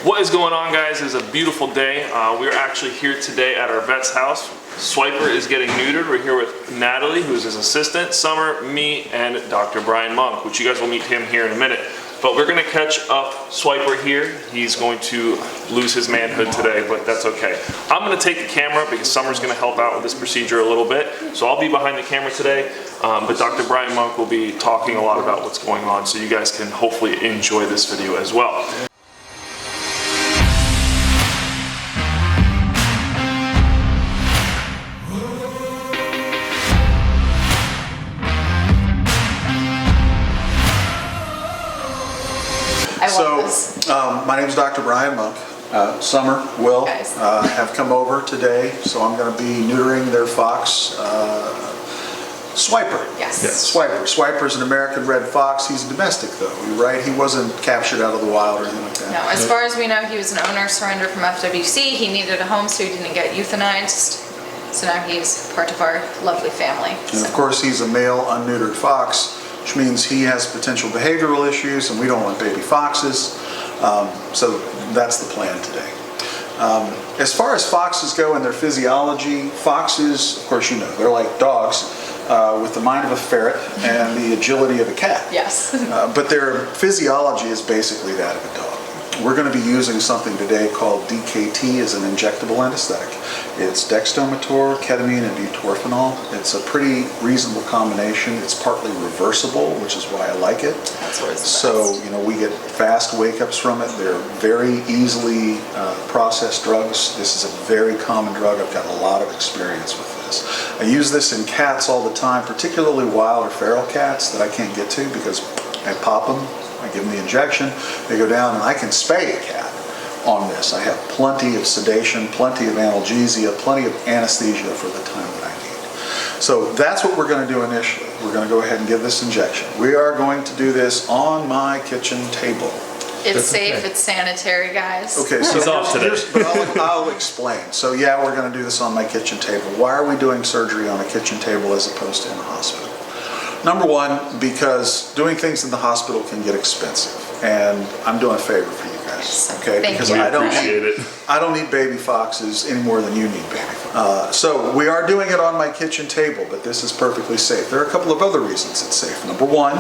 What is going on, guys? It is a beautiful day. We're actually here today at our vet's house. Swiper is getting neutered. We're here with Natalie, who's his assistant, Summer, me, and Dr. Brian Monk, which you guys will meet him here in a minute. But we're gonna catch up Swiper here. He's going to lose his manhood today, but that's okay. I'm gonna take the camera because Summer's gonna help out with this procedure a little bit. So I'll be behind the camera today, but Dr. Brian Monk will be talking a lot about what's going on, so you guys can hopefully enjoy this video as well. My name is Dr. Brian Monk. Summer, Will have come over today, so I'm going to be neutering their fox, Swiper. Yes. Swiper. Swiper is an American red fox. He's a domestic, though, right? He wasn't captured out of the wild or anything like that. No, as far as we know, he was an owner surrendered from FWC. He needed a home, so he didn't get euthanized. So now he's part of our lovely family. And of course, he's a male unneutered fox, which means he has potential behavioral issues, and we don't want baby foxes. So that's the plan today. As far as foxes go and their physiology, foxes, of course you know, they're like dogs with the mind of a ferret and the agility of a cat. Yes. But their physiology is basically that of a dog. We're going to be using something today called DKT as an injectable anesthetic. It's dextromethorphan, ketamine, and butorphanol. It's a pretty reasonable combination. It's partly reversible, which is why I like it. That's what it's So, you know, we get fast wake-ups from it. They're very easily processed drugs. This is a very common drug. I've got a lot of experience with this. I use this in cats all the time, particularly wild or feral cats that I can't get to because I pop them. I give them the injection, they go down, and I can spay a cat on this. I have plenty of sedation, plenty of analgesia, plenty of anesthesia for the time that I need. So that's what we're going to do initially. We're going to go ahead and give this injection. We are going to do this on my kitchen table. It's safe, it's sanitary, guys. Okay, so He's off today. but I'll explain. So yeah, we're going to do this on my kitchen table. Why are we doing surgery on a kitchen table as opposed to in a hospital? Number one, because doing things in the hospital can get expensive, and I'm doing a favor for you guys, okay? Because I don't need baby foxes any more than you need baby foxes. So we are doing it on my kitchen table, but this is perfectly safe. There are a couple of other reasons it's safe. Number one,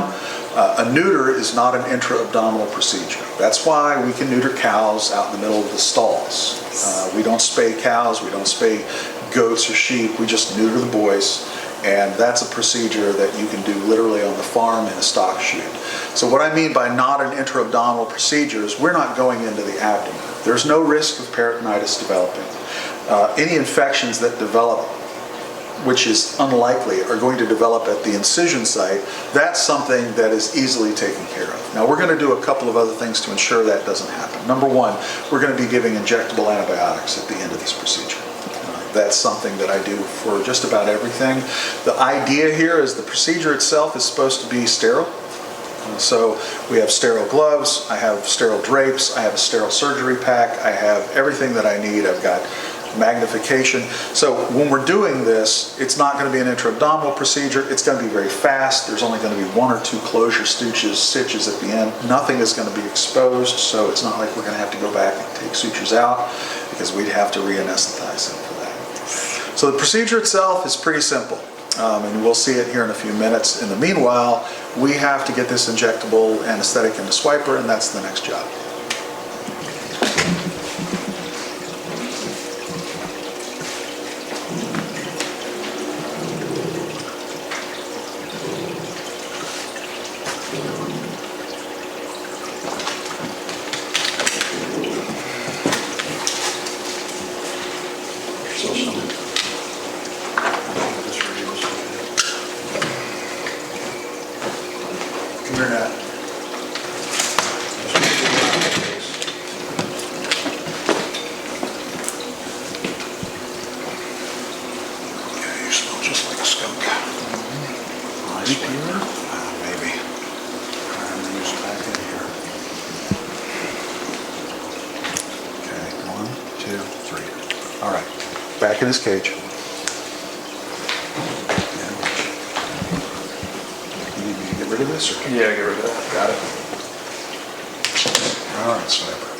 a neuter is not an intra-abdominal procedure. That's why we can neuter cows out in the middle of the stalls. We don't spay cows, we don't spay goats or sheep, we just neuter the boys. And that's a procedure that you can do literally on the farm in a stock chute. So what I mean by not an intra-abdominal procedure is we're not going into the abdomen. There's no risk of peritonitis developing. Any infections that develop, which is unlikely, are going to develop at the incision site. That's something that is easily taken care of. Now we're going to do a couple of other things to ensure that doesn't happen. Number one, we're going to be giving injectable antibiotics at the end of this procedure. That's something that I do for just about everything. The idea here is the procedure itself is supposed to be sterile. So we have sterile gloves, I have sterile drapes, I have a sterile surgery pack, I have everything that I need. I've got magnification. So when we're doing this, it's not going to be an intra-abdominal procedure. It's going to be very fast. There's only going to be one or two closure stitches at the end. Nothing is going to be exposed, so it's not like we're going to have to go back and take sutures out because we'd have to re-anesthetize them. So the procedure itself is pretty simple, and we'll see it here in a few minutes. In the meanwhile, we have to get this injectable anesthetic into Swiper, and that's the next job. Maybe. I'm going to use it back in here. Okay, 1, 2, 3. All right, back in his cage. You need me to get rid of this? Or? Yeah, get rid of that. Got it. All right, Swiper.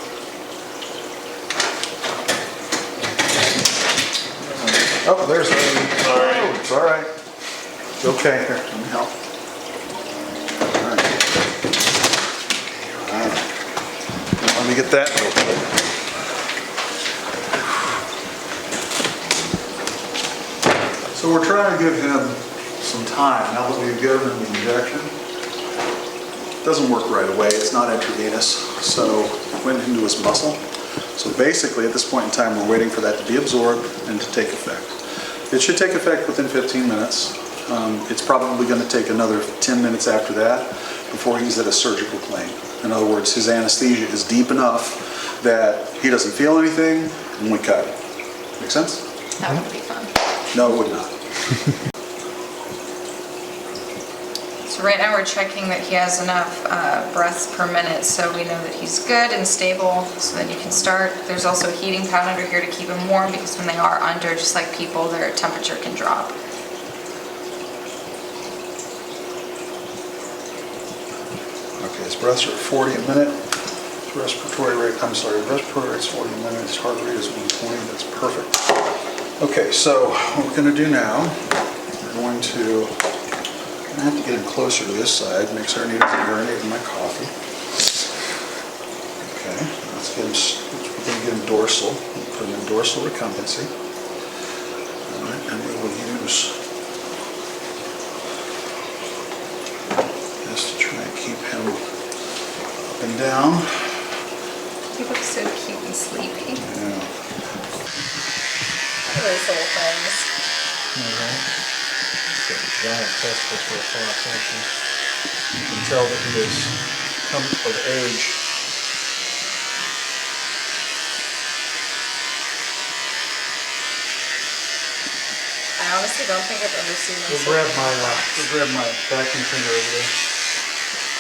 Oh, there's a... Sorry. Oh, it's all right. It's okay. Here, let me help. All right. All right. Let me get that real quick. So we're trying to give him some time now that we've given him the injection. It doesn't work right away. It's not intravenous, so it went into his muscle. So basically, at this point in time, we're waiting for that to be absorbed and to take effect. It should take effect within 15 minutes. It's probably going to take another 10 minutes after that before he's at a surgical plane. In other words, his anesthesia is deep enough that he doesn't feel anything when we cut him. Make sense? That would be fun. No, it would not. So right now we're checking that he has enough breaths per minute, so we know that he's good and stable, so then you can start. There's also a heating pad under here to keep him warm, because when they are under, just like people, their temperature can drop. Okay, his breaths are at 40 a minute. His respiratory rate, respiratory rate's 40 a minute. His heart rate is 120. That's perfect. Okay, so what we're going to do now, we're going to I have to get him closer to this side, make sure he doesn't urinate in my coffee. Okay, let's get him, we're going to get him dorsal. We'll put him in dorsal recumbency. All right, and we will use this to try and keep him up and down. He looks so cute and sleepy. Yeah. Those little things. All right. Giant testicles for a far section. You can tell that he has come of age. I honestly don't think I've ever seen We'll this. grab my vacuum cleaner over there.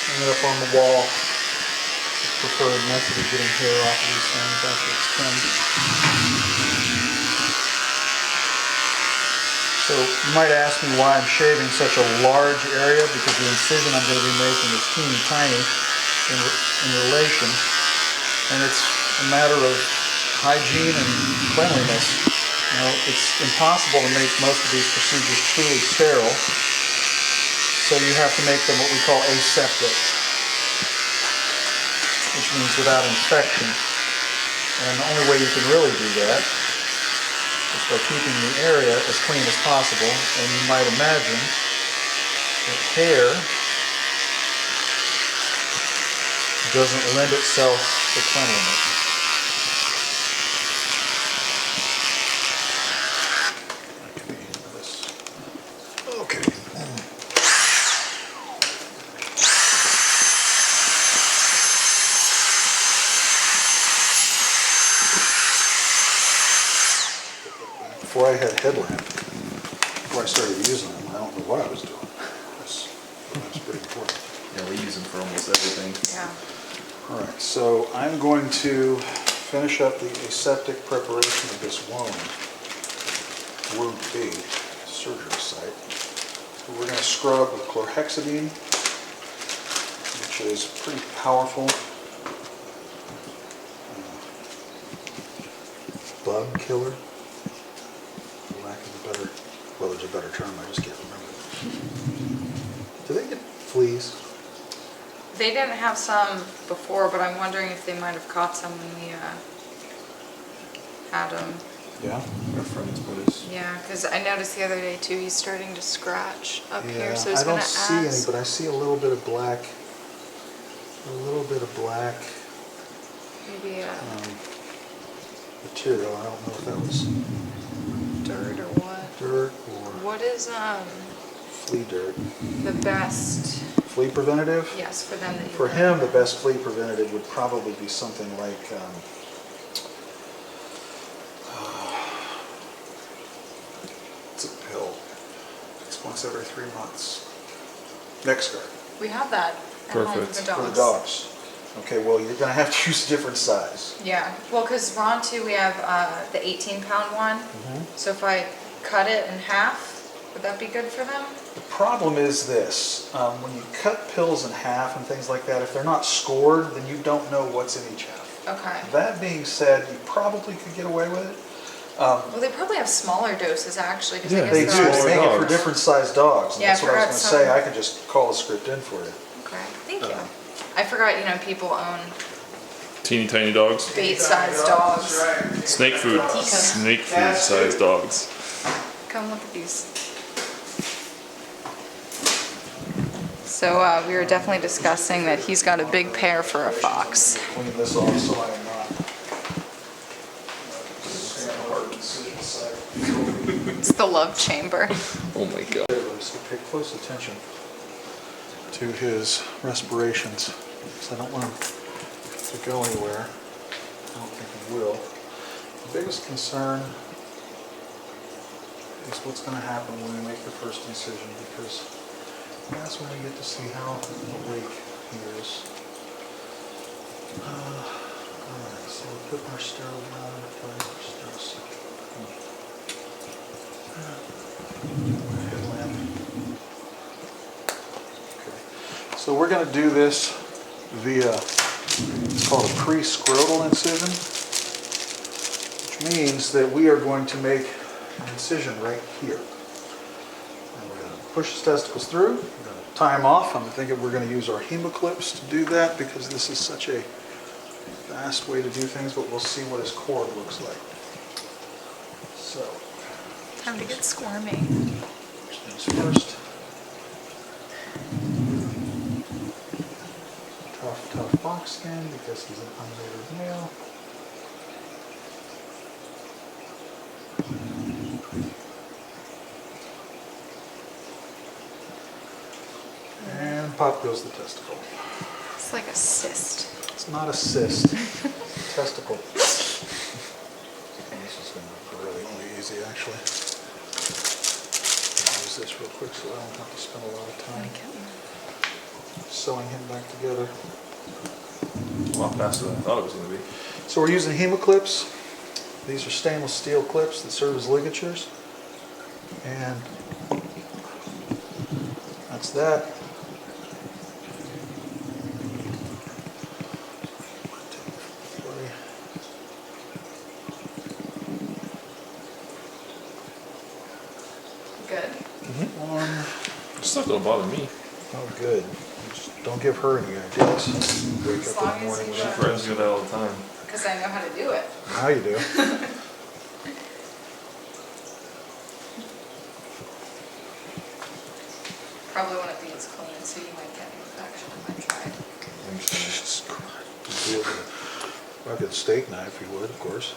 Hang it up on the wall. The preferred method of getting hair off of these things after it's trimmed. So you might ask me why I'm shaving such a large area, because the incision I'm going to be making is teeny tiny in relation, and it's a matter of hygiene and cleanliness. You know, it's impossible to make most of these procedures truly sterile, so you have to make them what we call aseptic, which means without infection. And the only way you can really do that is by keeping the area as clean as possible. And you might imagine that hair doesn't lend itself to cleanliness. Okay. Before I had headlamp, before I started using them, I don't know what I was doing. That's pretty important. Yeah, we use them for almost everything. Yeah. All right, so I'm going to finish up the aseptic preparation of this wound B, surgery site. So we're going to scrub with chlorhexidine, which is pretty powerful bug killer. Well, there's a better term, I just can't remember. Do they get fleas? They didn't have some before, but I'm wondering if they might have caught some when we had them. Yeah? Our friends put us. Yeah, because I noticed the other day too, he's starting to scratch up here, so I he's don't going to see any, ask. but I see a little bit of black. Maybe Material. I don't know if that was dirt or what. dirt or What is flea dirt. the best, Flea preventative? yes, for them that you For him, the best flea preventative would probably be something like it's a pill. It's once every 3 months. NexGard We have that at home for Perfect. the for dogs. the dogs. Okay, well, you're going to have to use a different size. Yeah, well, because Ron too, we have the 18-pound one. So if I cut it in half, would that be good for them? The problem is this, when you cut pills in half and things like that, if they're not scored, then you don't know what's in each half. Okay. That being said, you probably could get away with it, Well, they probably have smaller doses actually, because I Yeah, guess They do, there are they make it for dogs. different sized dogs. And Yeah, I that's what I was forgot gonna say, some. I can just call a script in for you. Okay, thank you. I forgot, you know, people own Teeny tiny dogs. bait-sized dogs. Snake food. Snake food sized dogs. Come look at these. So we were definitely discussing that he's got a big pair for a fox. Clean this off so I am not. It's the love chamber. Oh my god. So pay close attention to his respirations, because I don't want him to go anywhere. I don't think he will. The biggest concern is what's going to happen when we make the first incision, because that's when we get to see how awake he is. Alright, so we'll put our sterile down and apply our sterile second. Headlamp. Okay. So we're going to do this via, it's called a pre-scrotal incision, which means that we are going to make an incision right here. And we're going to push his testicles through, we're going to tie him off. I'm thinking we're going to use our hemoclips to do that because this is such a fast way to do things, but we'll see what his cord looks like. So, Time to get squirmy. first things first. Tough fox skin because he's an unneutered male. And pop goes the testicle. It's like a cyst. It's not a cyst. Testicle. This is going to be really easy actually. I'll use this real quick so I don't have to spend a lot of time sewing him back together. A lot faster than I thought it was going to be. So we're using hemoclips. These are stainless steel clips that serve as ligatures. And that's that. Good. Stuff don't bother me. Oh, good. Just don't give her any ideas. Wake As up long in the as morning you with don't. her. Friends do that all the time. Because I know how to do it. Now you do. Probably wouldn't be as clean, so you might get an infection if I tried. Jesus Christ. You do it with a rugged steak knife, you would, of course.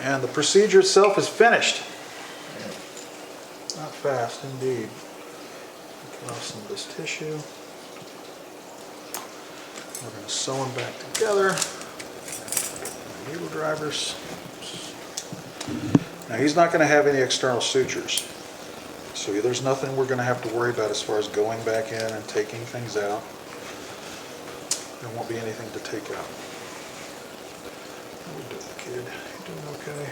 And the procedure itself is finished. Not fast, indeed. Get off some of this tissue. We're going to sew them back together. Needle drivers. Now he's not going to have any external sutures. So there's nothing we're going to have to worry about as far as going back in and taking things out. There won't be anything to take out. How we doing, kid? You doing okay?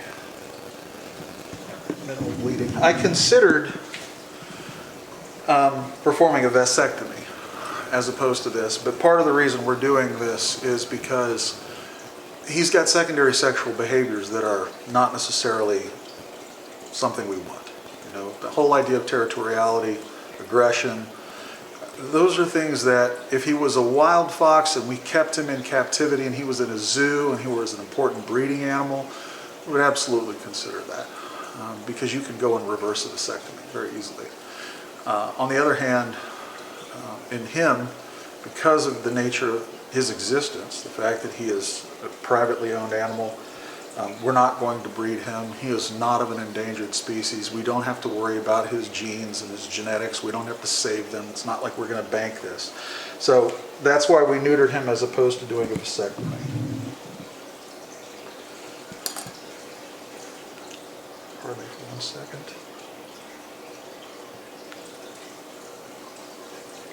Minimal bleeding. I considered performing a vasectomy as opposed to this, but part of the reason we're doing this is because he's got secondary sexual behaviors that are not necessarily something we want. You know, the whole idea of territoriality, aggression, those are things that if he was a wild fox and we kept him in captivity and he was in a zoo and he was an important breeding animal, we would absolutely consider that because you can go and reverse a vasectomy very easily. On the other hand, in him, because of the nature of his existence, the fact that he is a privately owned animal, we're not going to breed him. He is not of an endangered species. We don't have to worry about his genes and his genetics. We don't have to save them. It's not like we're going to bank this. So that's why we neutered him as opposed to doing a vasectomy. Pardon me for 1 second.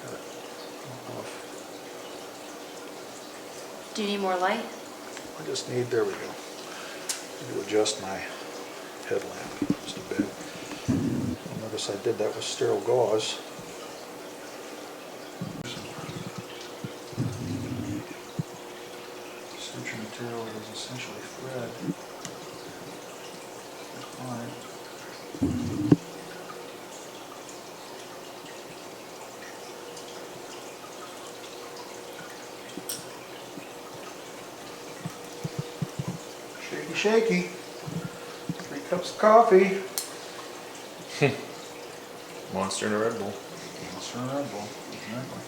Got it off. Do you need more light? I just need, there we go. Need to adjust my headlamp just a bit. You'll notice I did that with sterile gauze. Suture material is essentially thread. Fine. Shaky. 3 cups of coffee. Monster and a Red Bull. Monster and Red Bull, exactly.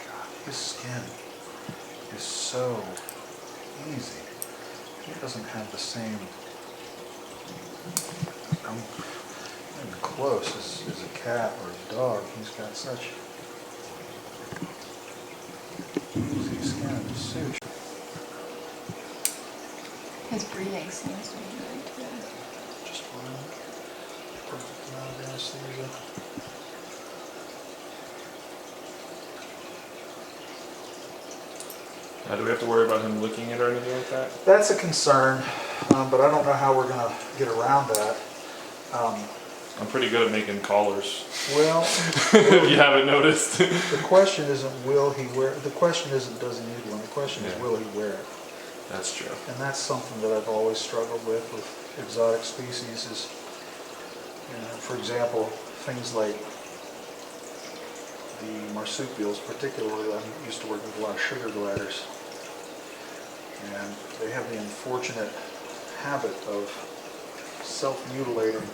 God, his skin is so easy. He doesn't have the same, I'm not even close as a cat or a dog. He's got such easy skin and suture. His breathing seems to be good too. Just fine. Perfect amount of anesthesia. Do we have to worry about him licking it or anything like that? That's a concern, but I don't know how we're going to get around that. I'm pretty good at making collars. Well, If you haven't noticed. the question isn't will he wear. The question isn't does he need one. The question is Yeah. will he wear it. That's true. And that's something that I've always struggled with exotic species is, for example, things like the marsupials, particularly. I'm used to working with a lot of sugar gliders, and they have the unfortunate habit of self-mutilating.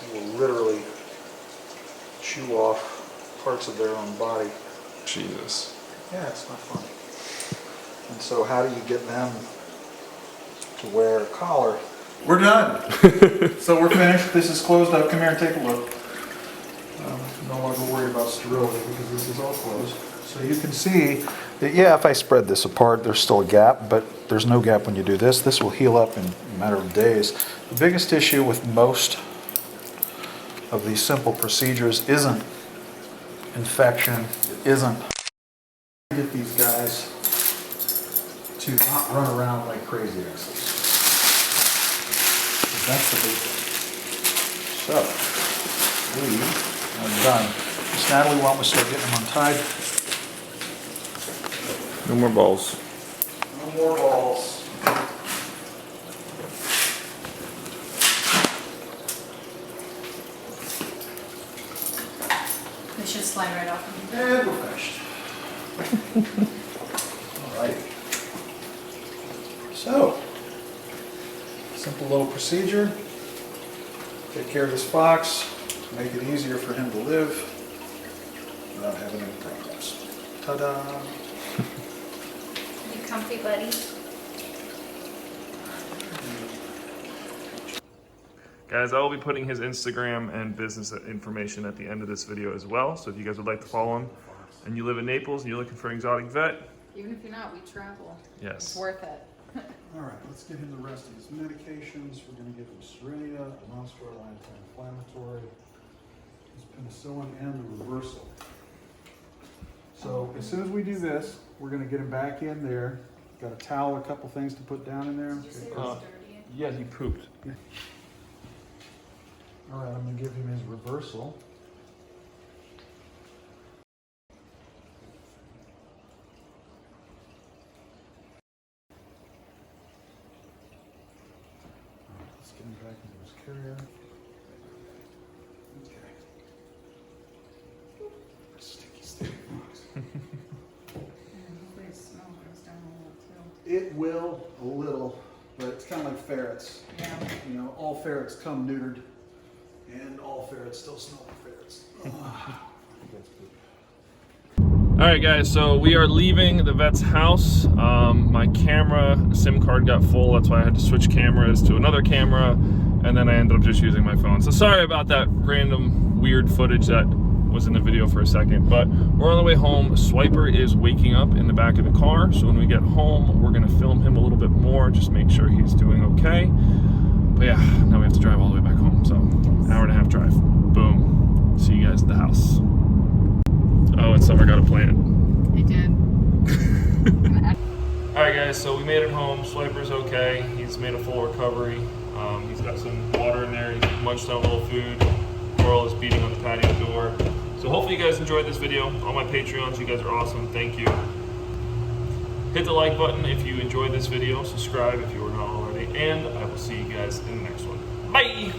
They will literally chew off parts of their own body. Jesus. Yeah, it's not funny. And so how do you get them to wear a collar? We're done. So we're finished. This is closed up. Come here and take a look. No longer worried about sterility because this is all closed. So you can see that, yeah, if I spread this apart, there's still a gap, but there's no gap when you do this. This will heal up in a matter of days. The biggest issue with most of these simple procedures isn't infection. It isn't. Get these guys to not run around like crazy asses. That's the big thing. So, we are done. Miss Natalie, why don't we start getting them untied? No more balls. No more balls. They should slide right off. And we're finished. All right. So, simple little procedure. Take care of this fox, make it easier for him to live without having any problems. Ta-da! You comfy, buddy? Guys, I will be putting his Instagram and business information at the end of this video as well. So if you guys would like to follow him and you live in Naples and you're looking for an exotic vet, Even if you're not, we travel. yes. It's worth it. All right, let's give him the rest of his medications. We're going to give him Serenia, a non-steroidal anti-inflammatory, his penicillin, and the reversal. So as soon as we do this, we're going to get him back in there. Got a towel, a couple things to put down in there. Yeah, he pooped. All right, I'm going to give him his reversal. Let's get him back into his carrier. Okay. Sticky box. Hopefully the smell goes down a little It will a little, but it's kind of like ferrets. too. Yeah. You know, all ferrets come neutered, and all ferrets still smell like ferrets. All right, guys, so we are leaving the vet's house. My camera SIM card got full. That's why I had to switch cameras to another camera, and then I ended up just using my phone. So sorry about that random weird footage that was in the video for a second, but we're on the way home. Swiper is waking up in the back of the car, so when we get home, we're gonna film him a little bit more, just make sure he's doing okay. But yeah, now we have to drive all the way back home, so hour and a half drive. Boom. See you guys at the house. know that Summer got a plan. I did. Alright guys, so we made it home. Swiper's okay. He's made a full recovery. He's got some water in there. He's munched on a little food. Coral is beating on the patio door. So hopefully you guys enjoyed this video. All my Patreons, you guys are awesome. Thank you. Hit the like button if you enjoyed this video. Subscribe if you are not already. And I will see you guys in the next one. Bye!